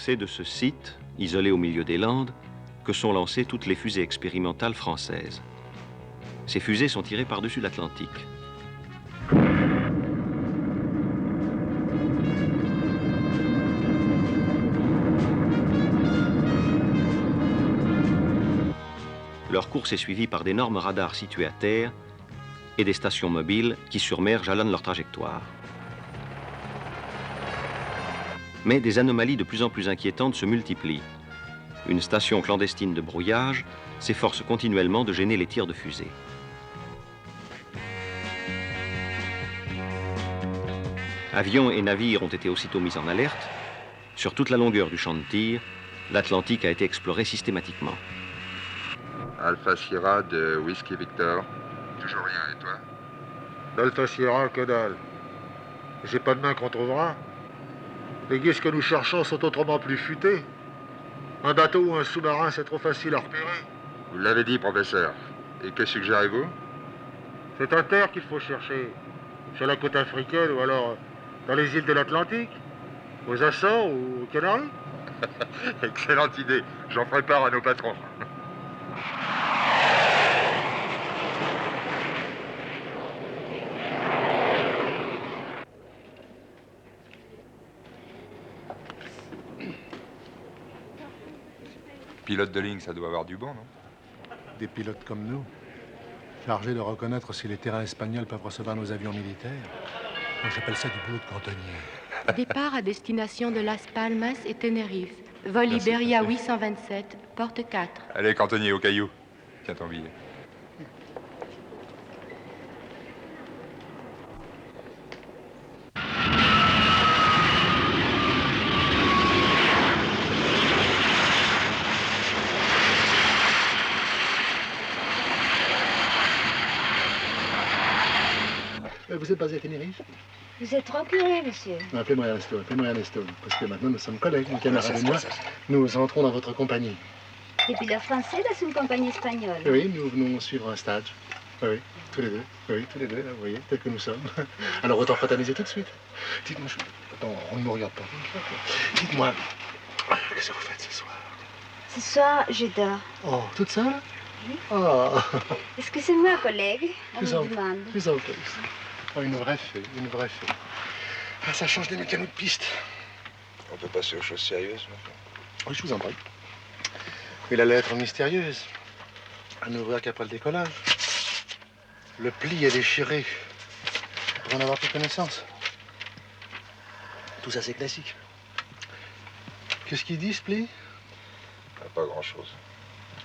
C'est de ce site, isolé au milieu des Landes, que sont lancées toutes les fusées expérimentales françaises. Ces fusées sont tirées par-dessus l'Atlantique. Leur course est suivie par d'énormes radars situés à terre et des stations mobiles qui sur mer jalonnent leur trajectoire. Mais des anomalies de plus en plus inquiétantes se multiplient. Une station clandestine de brouillage s'efforce continuellement de gêner les tirs de fusées. Avions et navires ont été aussitôt mis en alerte. Sur toute la longueur du champ de tir, l'Atlantique a été exploré systématiquement. Alpha Sierra de Whisky Victor. Toujours rien, et toi? Delta Sierra, que dalle. J'ai pas de main qu'on trouvera. Les guises que nous cherchons sont autrement plus futés. Un bateau ou un sous-marin, c'est trop facile à repérer. Vous l'avez dit, professeur. Et que suggérez-vous? C'est à terre qu'il faut chercher. Sur la côte africaine ou alors dans les îles de l'Atlantique. Aux Açores ou aux Canaries. Excellente idée. J'en ferai part à nos patrons. Pilote de ligne, ça doit avoir du bon, non? Des pilotes comme nous, chargés de reconnaître si les terrains espagnols peuvent recevoir nos avions militaires. Moi, j'appelle ça du boulot de cantonnier. Départ à destination de Las Palmas et Tenerife. Vol Merci, Iberia monsieur. 827, porte 4. Allez, cantonnier, au caillou. Tiens ton billet. Vous êtes basé à Tenerife? Vous êtes trop curieux, monsieur. Appelez-moi Ernesto, parce que maintenant nous sommes collègues, mon camarade et moi. Nous entrons dans votre compagnie. Des pilotes français dans une compagnie espagnole. Oui, nous venons suivre un stage. Oui, tous les deux. Oui, tous les deux, là, vous voyez, tel que nous sommes. Alors autant fraterniser tout de suite. Dites-moi, attends, on ne me regarde pas. Dites-moi, qu'est-ce que vous faites ce soir? Ce soir, je dors. Oh, toute seule? Oui. Oh, Excusez-moi, collègue. On plus en me demande. plus. Oh, une vraie fée, une vraie fée. Ah, ça change des mécanos de piste. On peut passer aux choses sérieuses maintenant. Oui, je vous en prie. Mais la lettre mystérieuse, à n'ouvrir qu'après le décollage. Le pli est déchiré. Pour en avoir pris connaissance. Tout ça, c'est classique. Qu'est-ce qu'il dit, ce pli? Pas grand-chose.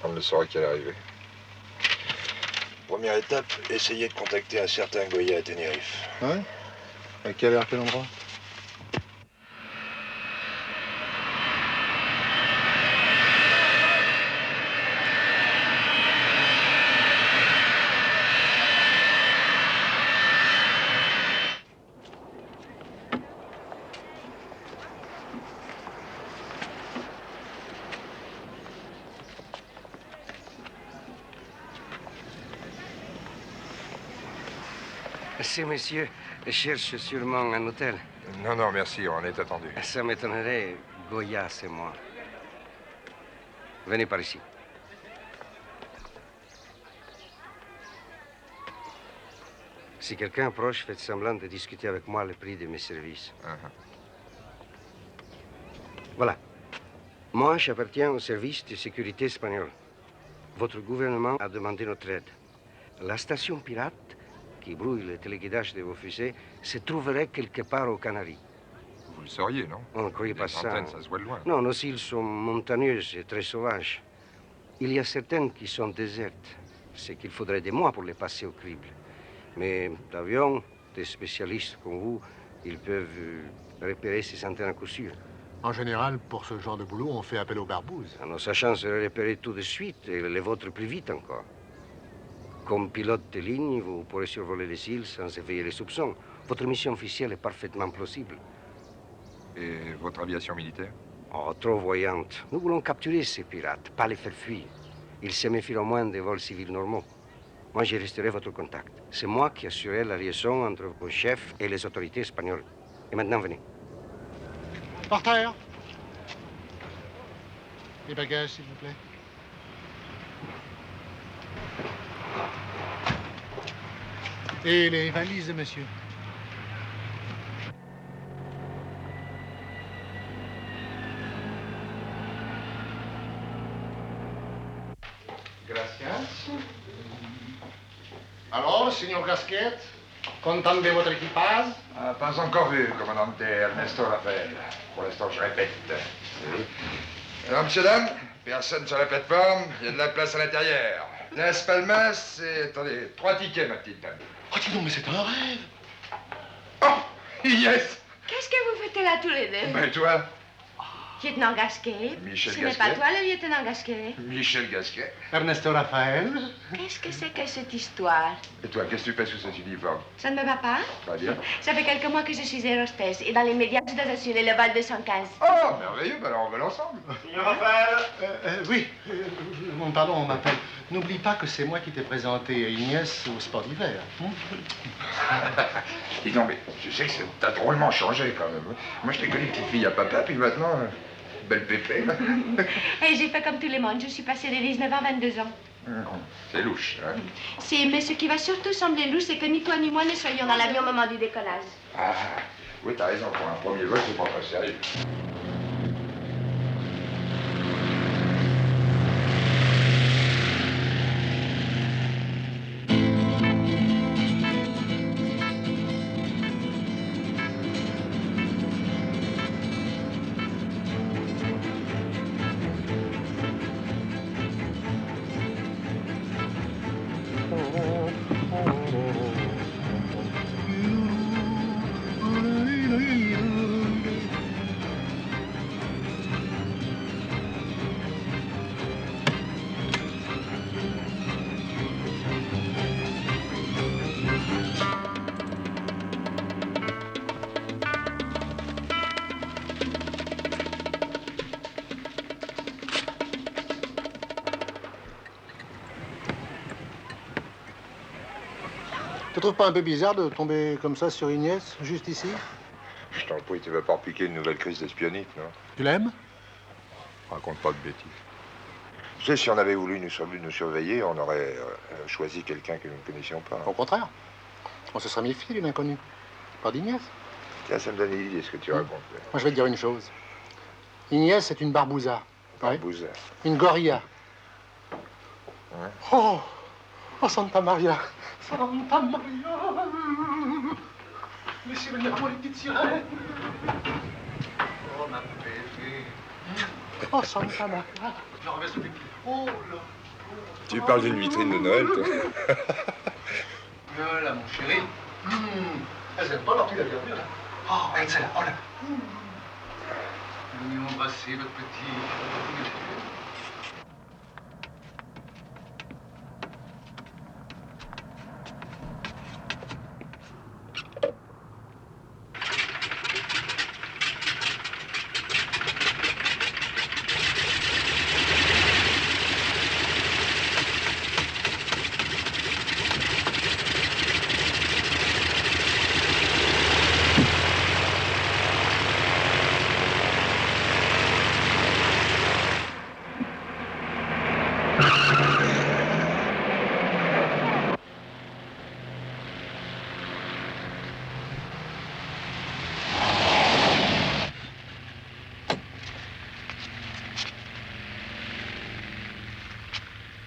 On ne saura qu'à l'arrivée. Première étape, essayez de contacter un certain Goya à Tenerife. Ouais? À quelle heure, quel endroit? Ces messieurs cherchent sûrement un hôtel. Non, non, merci, on est attendu. Ça m'étonnerait. Goya, c'est moi. Venez par ici. Si quelqu'un approche, faites semblant de discuter avec moi le prix de mes services. Voilà. Moi, j'appartiens au service de sécurité espagnol. Votre gouvernement a demandé notre aide. La station pirate qui brouille le téléguidage de vos fusées se trouverait quelque part aux Canaries. Vous le sauriez, non? On ne croyait pas Les ça. antennes, ça se voit de loin. Non, nos îles sont montagneuses et très sauvages. Il y a certaines qui sont désertes. C'est qu'il faudrait des mois pour les passer au crible. Mais d'avions, des spécialistes comme vous, ils peuvent repérer ces antennes à coup sûr. En général, pour ce genre de boulot, on fait appel aux barbouzes. Nos sachants se les repérer tout de suite et les vôtres plus vite encore. Comme pilote de ligne, vous pourrez survoler les îles sans éveiller les soupçons. Votre mission officielle est parfaitement plausible. Et votre aviation militaire? Oh, trop voyante. Nous voulons capturer ces pirates, pas les faire fuir. Ils se méfient au moins des vols civils normaux. Moi, je resterai votre contact. C'est moi qui assurerai la liaison entre vos chefs et les autorités espagnoles. Et maintenant, venez. Par terre. Les bagages, s'il vous plaît. Et les valises de monsieur. Gracias. Alors, signor Gasquet, content de votre équipage? Ah, pas encore vu, commandante Ernesto Raphaël. Pour l'instant, je répète. Alors, monsieur, dame, personne sur la plateforme, il y a de la place à l'intérieur. Las Palmas, c'est... Attendez, 3 tickets, ma petite dame. Oh, dis donc, mais c'est un rêve! Oh, yes! Qu'est-ce que vous faites là tous les deux? Ben, toi, Lieutenant Gasquet. Michel Ce n'est Gasquet. pas toi le lieutenant Gasquet. Michel Gasquet. Ernesto Raphaël. Qu'est-ce que c'est que cette histoire? Et toi, qu'est-ce que tu fais sous cet uniforme? Ça ne me va pas? Pas bien. Ça fait quelques mois que je suis aérostesse et dans les médias, je dois assurer le vol 215. Oh, merveilleux, ben alors on va l'ensemble. Signor Raphaël. Oui, pardon, on m'appelle. N'oublie pas que c'est moi qui t'ai présenté Ignès au sport d'hiver. Dis donc, mais je sais que t'as drôlement changé quand même. Moi, je t'ai connu petite fille à papa, puis maintenant, belle pépée. Et j'ai fait comme tout le monde. Je suis passée de 19 à 22 ans. C'est louche, hein? Si, mais ce qui va surtout sembler louche, c'est que ni toi ni moi ne soyons dans l'avion au moment du décollage. Ah, oui, t'as raison. Pour un premier vol, c'est pas très sérieux. Tu trouves pas un peu bizarre de tomber comme ça sur Ignès, juste ici? Je t'en prie, tu vas pas repiquer une nouvelle crise d'espionnite, non? Tu l'aimes? Raconte pas de bêtises. Tu sais, si on avait voulu nous surveiller, on aurait choisi quelqu'un que nous ne connaissions pas. Au contraire. On se serait méfié d'une inconnue. Pas d'Ignès. Tiens, ça me donne une idée, ce que tu racontes. Moi, je vais te dire une chose. Ignès, c'est une barbouza. Barbouza. Une gorilla. Ouais. Oh! Oh, Santa Maria! Santa Maria! Laissez venir moi les petites sirènes! Oh, ma bébé! Oh, Santa Maria! Je la renverse le pied. Oh, là! Tu parles d'une vitrine de Noël, toi? Là, mon chéri. Elles aiment pas leur tu l'as bien vu, là. Oh, regarde celle-là. Oh, là. Venez embrasser votre petit.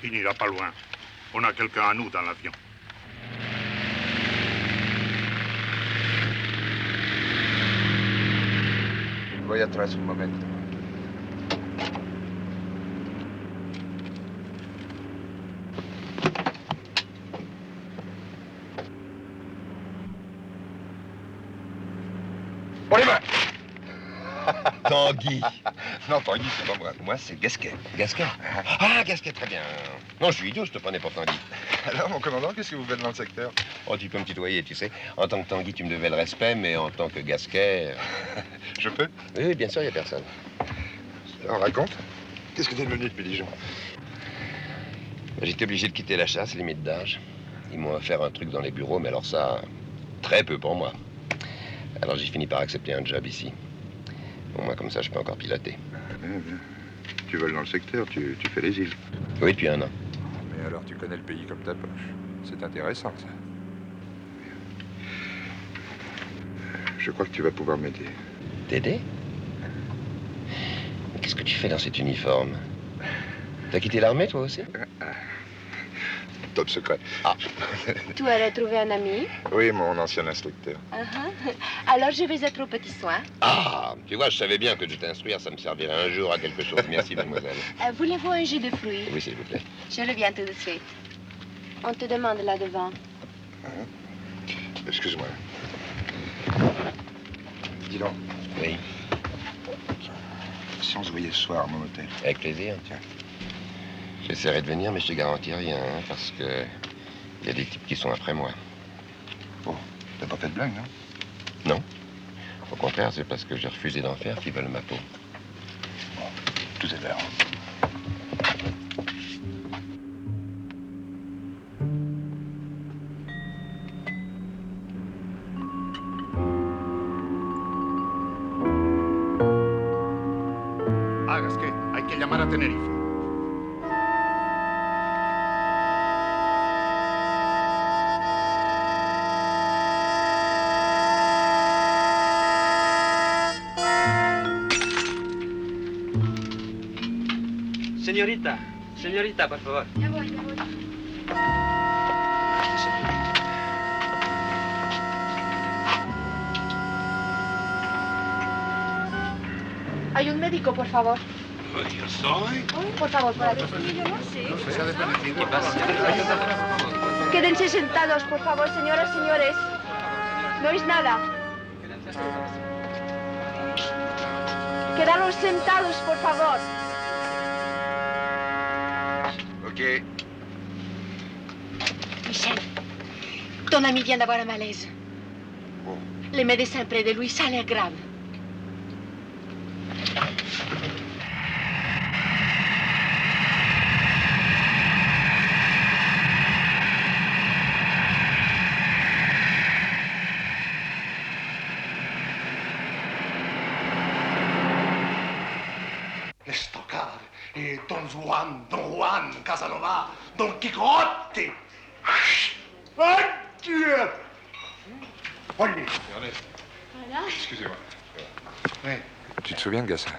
Il n'ira pas loin. On a quelqu'un à nous dans l'avion. Voy atrás un momento. Pour les mains! Tanguy. Non, Tanguy, c'est pas moi. Moi, c'est Gasquet. Gasquet. Ah, Gasquet, très bien. Non, je suis idiot, je te prenais pour Tanguy. Alors, mon commandant, qu'est-ce que vous faites dans le secteur? Oh, tu peux me tutoyer, tu sais. En tant que Tanguy, tu me devais le respect, mais en tant que Gasquet... Je peux? Oui, bien sûr, il n'y a personne. Alors, raconte. Qu'est-ce que t'es devenu depuis Dijon? J'étais obligé de quitter la chasse, limite d'âge. Ils m'ont offert un truc dans les bureaux, mais alors ça, très peu pour moi. Alors j'ai fini par accepter un job ici. Bon, moi, comme ça, je peux encore piloter. Tu tu voles dans le secteur, tu fais les îles. Oui, depuis 1 an. Mais alors, tu connais le pays comme ta poche. C'est intéressant, ça. Je crois que tu vas pouvoir m'aider. T'aider? Qu'est-ce que tu fais dans cet uniforme? T'as quitté l'armée, toi aussi? Top secret. Ah. Tu as retrouvé un ami? Oui, mon ancien instructeur. Alors je vais être au petit soin. Ah, tu vois, je savais bien que de t'instruire, ça me servirait un jour à quelque chose. Merci, mademoiselle. Voulez-vous un jus de fruits? Oui, s'il vous plaît. Je reviens tout de suite. On te demande là devant. Excuse-moi. Dis donc. Oui. Si on se voyait ce soir à mon hôtel. Avec plaisir. Tiens. J'essaierai de venir, mais je te garantis rien, hein, parce que il y a des types qui sont après moi. Oh, t'as pas fait de blague, non? Non. Au contraire, c'est parce que j'ai refusé d'en faire qu'ils veulent ma peau. Bon, tout est l'heure. Hagas que hay que llamar a Tenerife. Señorita, por favor. Ya voy, ya voy. Hay un médico, por favor. Yo soy. Por favor, por aquí. Sí, yo no sé. Se ha desvanecido. ¿Qué pasa? Quédense sentados, por favor, señoras, señores. No es nada. Quedaros sentados, por favor. Ok. Michel, ton ami vient d'avoir un malaise. Oh. Les médecins près de lui, ça a l'air grave. L'Estocade et Don Juan Casanova, Don Quixote. Adieu. Allez. Voilà. Excusez-moi. Oui, Tu te souviens de Gassin?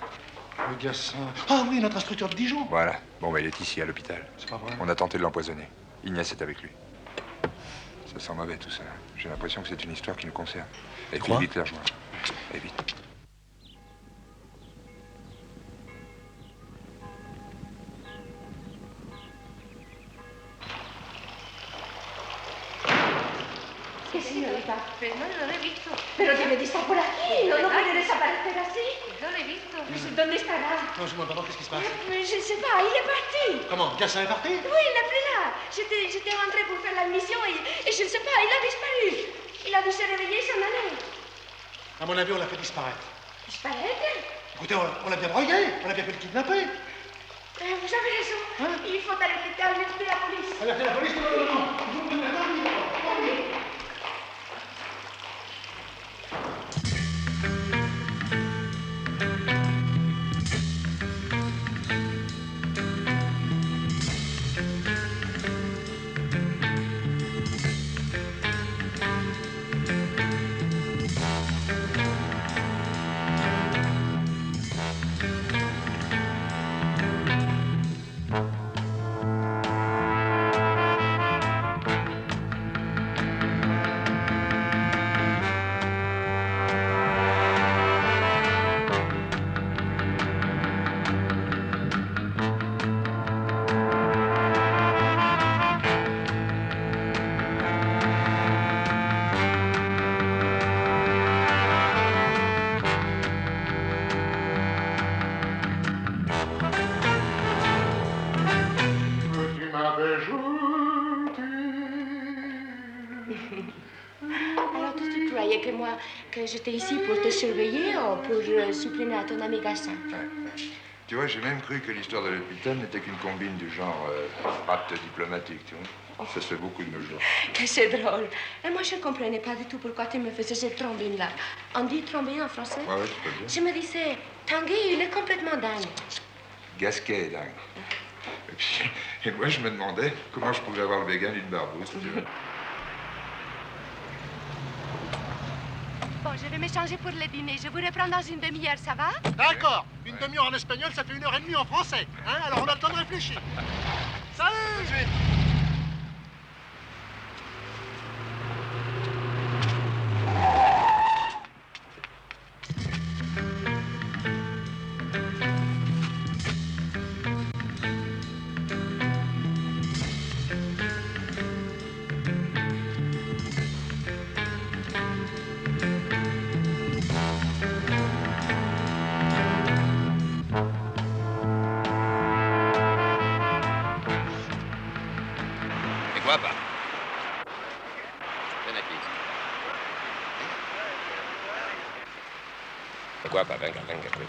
le Gassin. Ah oui, notre instructeur de Dijon. Voilà. Bon, bah, il est ici, à l'hôpital. C'est pas vrai. On a tenté de l'empoisonner. Ignace est avec lui. Ça sent mauvais, tout ça. J'ai l'impression que c'est une histoire qui nous concerne. Et puis, crois? vite la rejoindre. Et vite. ¿Qué señorita? Pero no lo he visto. Pero debe de estar por aquí. No puede desaparecer así. No lo he visto. ¿Dónde estará? Non, je vois pas, qu'est-ce qui se passe? Mais je ne sais pas, il est parti. Comment? Gassin est parti? Oui, il n'est plus là. J'étais rentrée pour faire l'admission et je ne sais pas, il a disparu. Il a dû se réveiller et s'en aller. À mon avis, on l'a fait disparaître. Disparaître? Écoutez, on l'a bien broyé, on l'a bien fait le kidnapper. Vous avez raison. Hein? Il faut alerter la police. Alertez la police? Non. Alors, tu croyais que moi, que j'étais ici pour te surveiller ou pour suppléer à ton ami Gassin? Tu vois, j'ai même cru que l'histoire de l'hôpital n'était qu'une combine du genre acte diplomatique, tu vois. Ça se fait beaucoup de nos jours. Que c'est drôle. Et moi, je ne comprenais pas du tout pourquoi tu me faisais cette trombine-là. On dit trombine en français? Ouais, tu peux bien. Je me disais, Tanguy, il est complètement dingue. Gasquet est dingue. Et moi, je me demandais comment je pouvais avoir le béguin d'une barbouze, tu vois. Bon, je vais m'échanger pour le dîner. Je vous reprends dans une demi-heure, ça va? D'accord. Une demi-heure en espagnol, ça fait 1h30 en français. Hein? Alors on a le temps de réfléchir. Salut! Guapa. Ven aquí. Guapa, venga, venga, pues.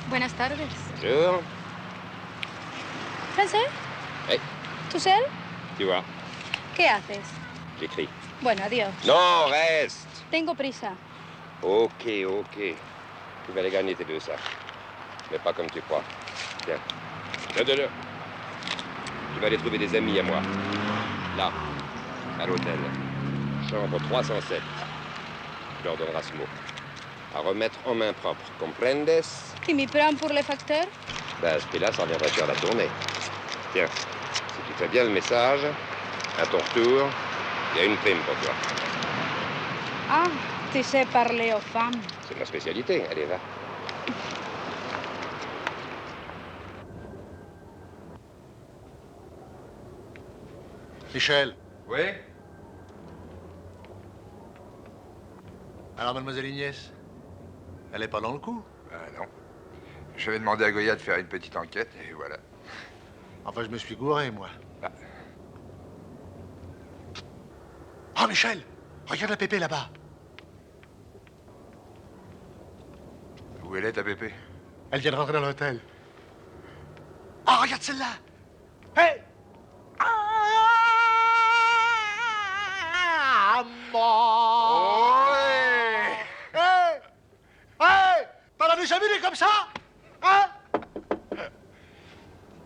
Buenas tardes. Bonjour. ¿Francés? Hey, ¿Tú seul? tu vois, ¿Qué haces? j'écris. Bueno, adiós. Non, reste. Tengo prisa. Ok, ok. Tu vas les gagner, tes deux sacs. Mais pas comme tu crois. Tiens. Deux. Tu vas aller trouver des amis à moi. Là, à l'hôtel. Chambre 307. Tu leur donneras ce mot. À remettre en main propre. Comprendes? ¿Y mi plan pour les facteurs? Ben, à ce prix-là, ça reviendrait sur la tournée. Tiens, si tu fais bien le message, à ton retour, il y a une prime pour toi. Ah, tu sais parler aux femmes. C'est ma spécialité. Allez, va. Michel. Oui? Alors, mademoiselle Ignès, elle est pas dans le coup? Non. J'avais demandé à Goya de faire une petite enquête, et voilà. Enfin, je me suis gouré, moi. Ah. Oh, Michel, regarde la pépé là-bas. Où elle est, ta pépé? Elle vient de rentrer dans l'hôtel. Ah, regarde celle-là. Hé! Ah, moi! Hé! Hé! T'en avais jamais vu comme ça? Hein?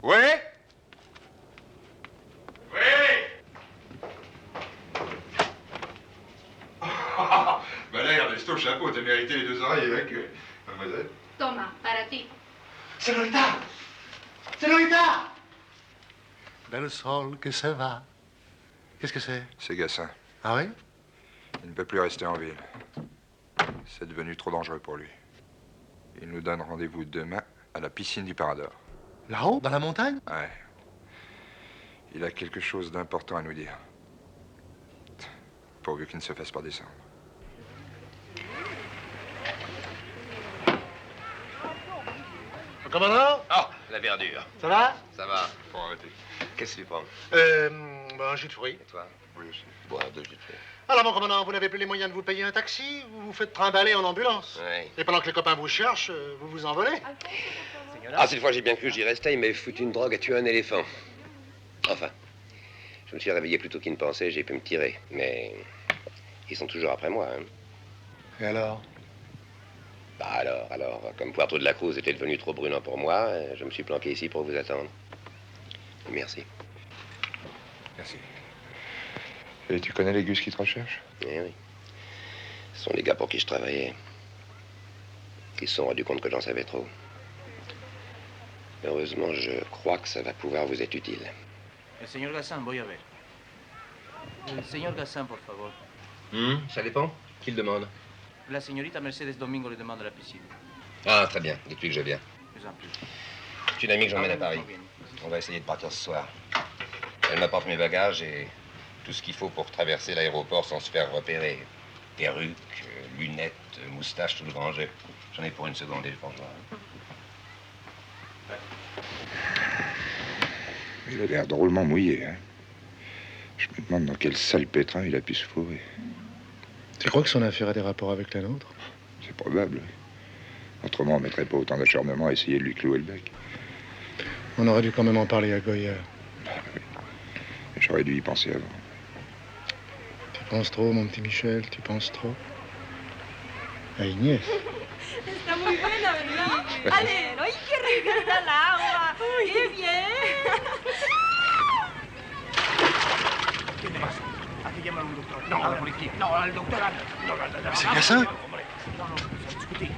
Oui? Oui? Ben là, regarde, c'est au chapeau, t'as mérité les 2 oreilles avec mademoiselle. Toma, para ti. C'est Lolita! C'est Lolita! Dans le sol que ça va. Qu'est-ce que c'est? C'est Gassin. Ah oui? Il ne peut plus rester en ville. C'est devenu trop dangereux pour lui. Il nous donne rendez-vous demain à la piscine du Parador. Là-haut, dans la montagne? Ouais. Il a quelque chose d'important à nous dire. Pourvu qu'il ne se fasse pas descendre. Commandant? Oh, la verdure. Ça va? Ça va. Faut arrêter. Qu'est-ce que tu prends? Un jus de fruits. Et toi? Oui, aussi. Bon, 2 jus de fruits. Alors, mon commandant, vous n'avez plus les moyens de vous payer un taxi? Vous vous faites trimballer en ambulance? Oui. Et pendant que les copains vous cherchent, vous vous envolez? Ah, cette fois, j'ai bien cru que j'y restais. Il m'avait foutu une drogue à tuer un éléphant. Enfin, je me suis réveillé plus tôt qu'il ne pensait, j'ai pu me tirer. Mais ils sont toujours après moi, hein. Et alors? Bah alors, comme Poitou de la Cruz était devenu trop brûlant pour moi, je me suis planqué ici pour vous attendre. Et merci. Merci. Et tu connais les gus qui te recherchent? Eh oui. Ce sont les gars pour qui je travaillais. Ils se sont rendus compte que j'en savais trop. Heureusement, je crois que ça va pouvoir vous être utile. El señor Gassan, voy a ver. El señor Gassan, por favor. Ça dépend. Qui le demande? La señorita Mercedes Domingo le demande à la piscine. Ah, très bien. Dites-lui que je viens. Plus en plus. C'est une amie que j'emmène à Paris. On va essayer de partir ce soir. Elle m'apporte mes bagages et tout ce qu'il faut pour traverser l'aéroport sans se faire repérer. Perruque, lunettes, moustache, tout le grand jeu. J'en ai pour une seconde et je pense voir. Il a l'air drôlement mouillé, hein. Je me demande dans quel sale pétrin il a pu se fourrer. Tu crois que son affaire a des rapports avec la nôtre? C'est probable, oui. Autrement, on mettrait pas autant d'acharnement à essayer de lui clouer le bec. On aurait dû quand même en parler à Goya. J'aurais dû y penser avant. Tu penses trop, mon petit Michel, tu penses trop. À Ignès. Está muy buena, ¿verdad? Ale, ¡ay, qué rica está el agua! ¡Qué bien! ¿Qué te pasa? Hay que llamar a un doctor. No, a la policía. No, al doctor. No. C'est Gassin? No, sans discutir.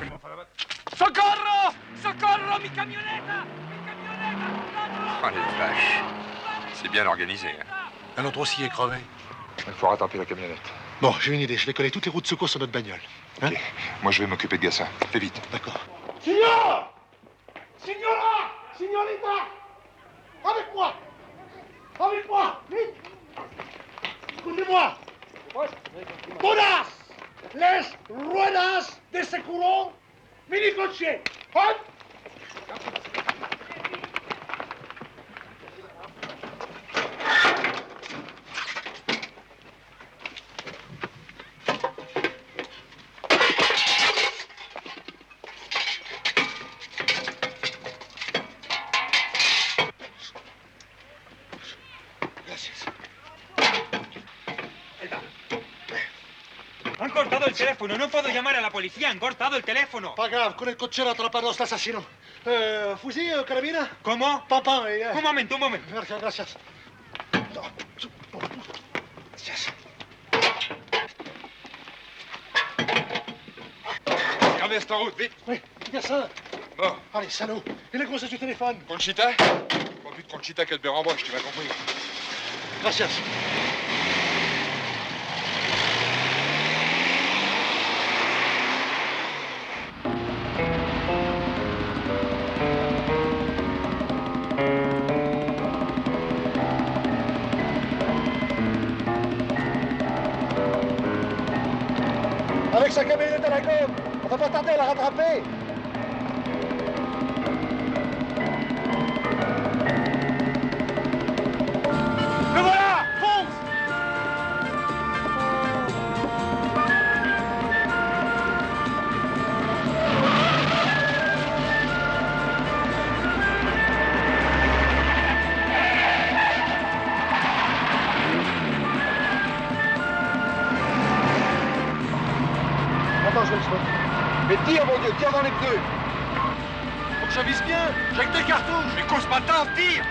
¡Socorro! ¡Socorro! ¡Mi camioneta! ¡Mi camioneta! Ah, les vaches. C'est bien organisé. Hein. Un autre aussi est crevé. Il faut rattraper la camionnette. Bon, j'ai une idée. Je vais coller toutes les routes de secours sur notre bagnole. Hein? Ok. Moi, je vais m'occuper de Gassin. Fais vite. D'accord. Signor! Signora! Signorita! Avec moi! Avec moi! Vite! Écoutez-moi! Todas les ruedas de seguro minicoche! Halt! Han cortado el teléfono, no puedo llamar a la policía, han cortado el teléfono. Pas grave, con el cochero atrapados este asesino. Fusil, carabina? ¿Cómo? Papá, Un momento, un momento. Gracias, gracias. Gracias. Gardez cette route, vite. Oui, Gassin. Bon. Allez, salaud. Et la grossesse du téléphone? Conchita? Pas plus de Conchita qu'elle beurre en broche, tu m'as compris. Gracias. Avec sa camionnette à la gomme, on va pas tarder à la rattraper. ¡Le voilà! ¡Fonce! Attends, je vais le souhaiter. Mais tire, mon Dieu, tire dans les pneus! Faut que j'avise bien. J'ai que des cartouches. Mais cause pas tant, tire!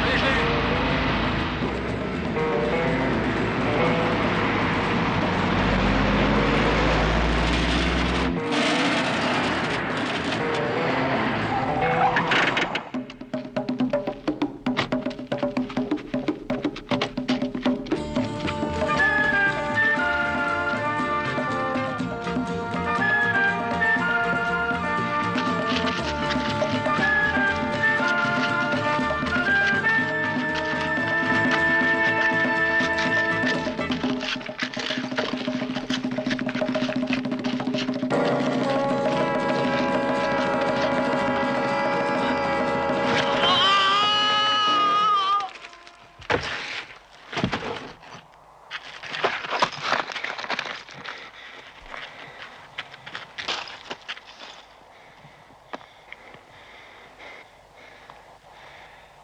Allez, je l'ai eu.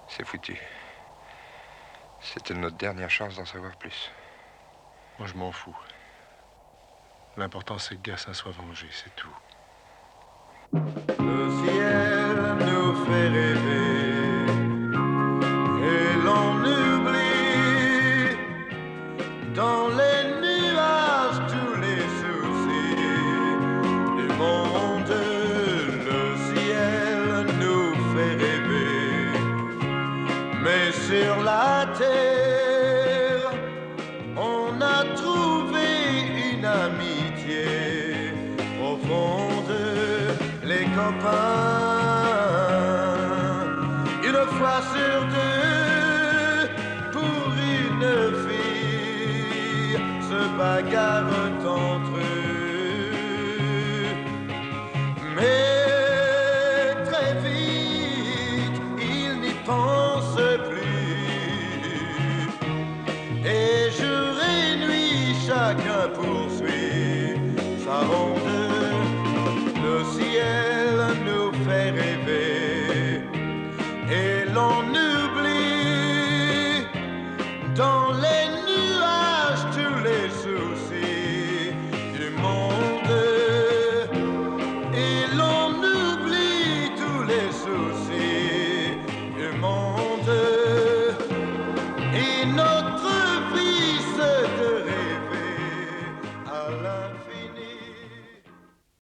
C'est foutu. C'était notre dernière chance d'en savoir plus. Moi, je m'en fous. L'important, c'est que Gassin soit vengé, c'est tout. Le ciel nous fait rêver et l'on oublie dans les nuages tous les soucis du monde. Le ciel nous fait rêver, mais sur la terre on a trouvé une amitié profonde. Les copains, une fois sur deux, pour une fille, se bagarrent entre eux. Mais très vite, ils n'y pensent plus. Et jour et nuit, chacun poursuit sa ronde. Le ciel nous fait rêver et l'on oublie et l'on